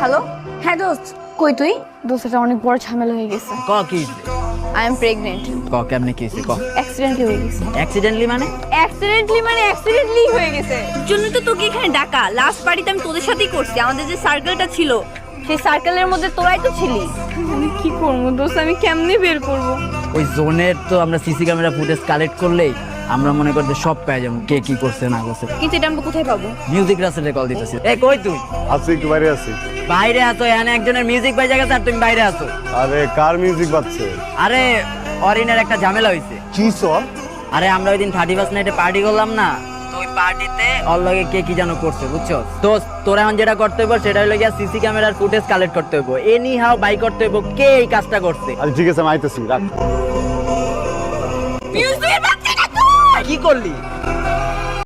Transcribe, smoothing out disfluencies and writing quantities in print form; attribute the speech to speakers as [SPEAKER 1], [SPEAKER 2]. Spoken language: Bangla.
[SPEAKER 1] হ্যালো, হ্যাঁ দোস্ত, কই তুই? দোস্ত, এটা অনেক বড় ঝামেলা হয়ে গেছে।
[SPEAKER 2] ক কি
[SPEAKER 1] আই এম প্রেগনেন্ট।
[SPEAKER 2] ক কেমনে কি হইছে ক
[SPEAKER 1] অ্যাক্সিডেন্টলি হয়ে গেছে।
[SPEAKER 2] অ্যাক্সিডেন্টলি মানে
[SPEAKER 1] অ্যাক্সিডেন্টলি হয়ে গেছে। জন্য তো তোকে এখানে ডাকা। লাস্ট পার্টিতে আমি তোদের সাথেই করছি। আমাদের যে সার্কেলটা ছিল, সেই সার্কেলের মধ্যে তোরাই তো ছিলি। আমি কি করবো দোস্ত, আমি কেমনে বের করব?
[SPEAKER 2] ওই জোনের তো আমরা সিসি ক্যামেরা ফুটেজ কালেক্ট করলেই আমরা মনে করতে সব পেয়ে যাবো কে কি করছে না করছে।
[SPEAKER 1] কিন্তু এটা আমরা কোথায় পাবো?
[SPEAKER 2] মিউজিক রাসেলে কল দিতেছি। এ কই তুই?
[SPEAKER 3] আছি, একটু বাইরে আছি।
[SPEAKER 2] বাইরে আছো? এখানে একজনের মিউজিক বাজে গেছে আর তুমি বাইরে আছো।
[SPEAKER 3] আরে কার মিউজিক বাজছে?
[SPEAKER 2] আরে অরিনের একটা ঝামেলা হইছে।
[SPEAKER 3] কি সর?
[SPEAKER 2] আরে আমরা ওই দিন 31st নাইটে পার্টি করলাম না, তো ওই পার্টিতে ওর লগে কে কি যেন করছে বুঝছো তো। তোর এখন যেটা করতে হইব সেটা হলো গিয়া সিসি ক্যামেরার ফুটেজ কালেক্ট করতে হইব, এনি হাউ বাই করতে হইব কে এই কাজটা করছে।
[SPEAKER 3] আরে ঠিক আছে, আমি আইতেছি, রাখ।
[SPEAKER 1] মিউজিকের বাচ্চাটা তুই
[SPEAKER 2] কি করলি?